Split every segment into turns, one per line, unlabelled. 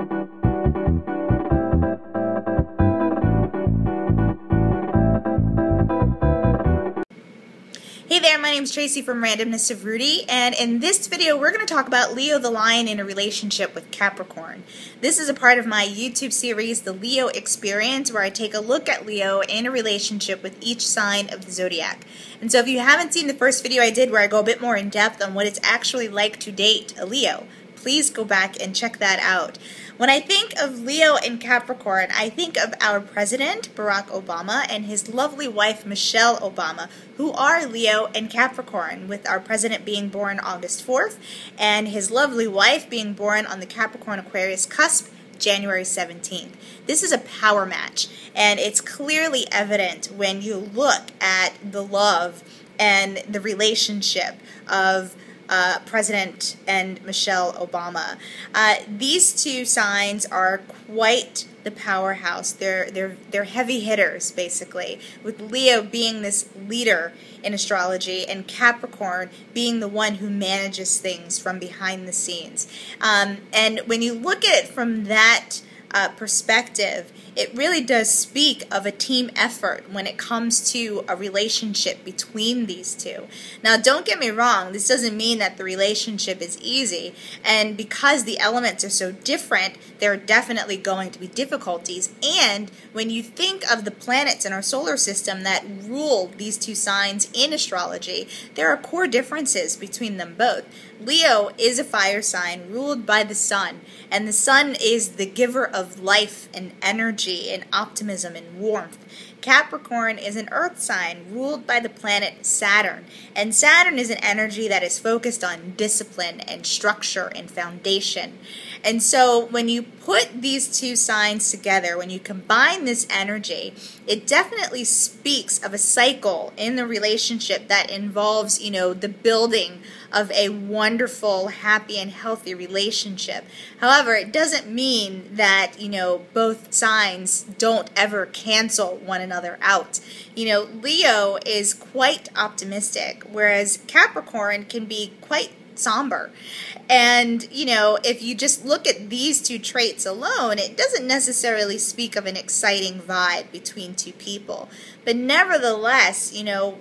Hey there, my name is Tracy from Randomness of Rudy, and in this video we're going to talk about Leo the Lion in a relationship with Capricorn. This is a part of my YouTube series, The Leo Experience, where I take a look at Leo in a relationship with each sign of the zodiac. And so if you haven't seen the first video I did where I go a bit more in depth on what it's actually like to date a Leo, please go back and check that out. When I think of Leo and Capricorn, I think of our president, Barack Obama, and his lovely wife, Michelle Obama, who are Leo and Capricorn, with our president being born August 4th, and his lovely wife being born on the Capricorn-Aquarius cusp, January 17th. This is a power match, and it's clearly evident when you look at the love and the relationship of President and Michelle Obama. These two signs are quite the powerhouse. They're heavy hitters, basically, with Leo being this leader in astrology and Capricorn being the one who manages things from behind the scenes. And when you look at it from that perspective, it really does speak of a team effort when it comes to a relationship between these two. Now, don't get me wrong, this doesn't mean that the relationship is easy, and because the elements are so different, there are definitely going to be difficulties. And when you think of the planets in our solar system that rule these two signs in astrology, there are core differences between them both. Leo is a fire sign ruled by the sun, and the sun is the giver of life and energy and optimism and warmth. Capricorn is an earth sign ruled by the planet Saturn, and Saturn is an energy that is focused on discipline and structure and foundation. And so when you put these two signs together, when you combine this energy, it definitely speaks of a cycle in the relationship that involves, the building of a wonderful, happy, and healthy relationship. However, it doesn't mean that, both signs don't ever cancel one another out. Leo is quite optimistic, whereas Capricorn can be quite somber. And, if you just look at these two traits alone, it doesn't necessarily speak of an exciting vibe between two people. But nevertheless,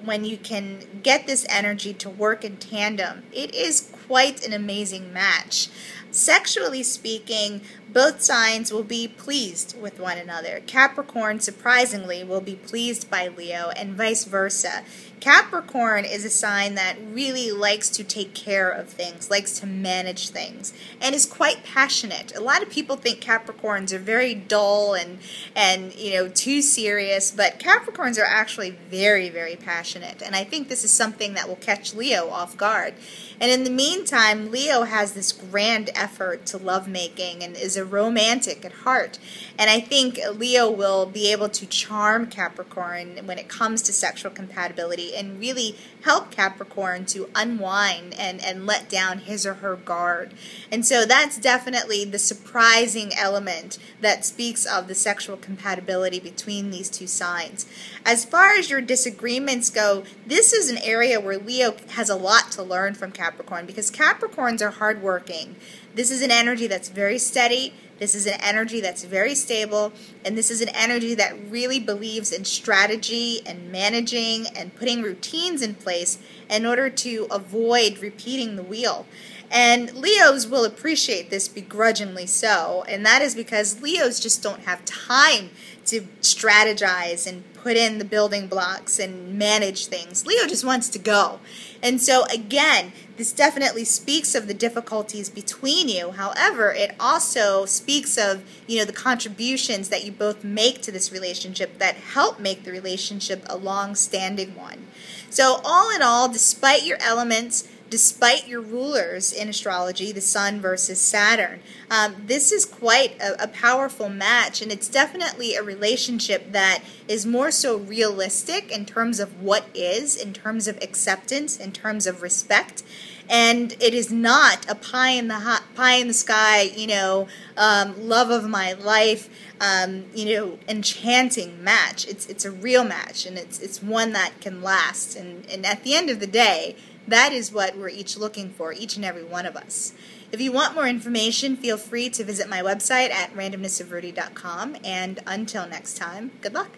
when you can get this energy to work in tandem, it is quite an amazing match. Sexually speaking, both signs will be pleased with one another. Capricorn, surprisingly, will be pleased by Leo, and vice versa. Capricorn is a sign that really likes to take care of things, likes to manage things, and is quite passionate. A lot of people think Capricorns are very dull and too serious, but Capricorns are actually very, very passionate, and I think this is something that will catch Leo off guard. And in the meantime, Leo has this grand effort to lovemaking and is a romantic at heart. And I think Leo will be able to charm Capricorn when it comes to sexual compatibility and really help Capricorn to unwind and let down his or her guard. And so that's definitely the surprising element that speaks of the sexual compatibility between these two signs. As far as your disagreements go, this is an area where Leo has a lot to learn from Capricorn, because Capricorns are hardworking. This is an energy that's very steady. This is an energy that's very stable, and this is an energy that really believes in strategy and managing and putting routines in place in order to avoid repeating the wheel. And Leos will appreciate this begrudgingly so, and that is because Leos just don't have time to strategize and put in the building blocks and manage things. Leo just wants to go. And so again, this definitely speaks of the difficulties between you. However, it also speaks of, the contributions that you both make to this relationship that help make the relationship a long-standing one. So all in all, despite your elements, despite your rulers in astrology, the Sun versus Saturn, this is quite a powerful match, and it's definitely a relationship that is more so realistic in terms of what is, in terms of acceptance, in terms of respect. And it is not a pie in the sky, love of my life, enchanting match. It's a real match, and it's one that can last. And at the end of the day, that is what we're each looking for, each and every one of us. If you want more information, feel free to visit my website at randomnessofrudy.com. And until next time, good luck.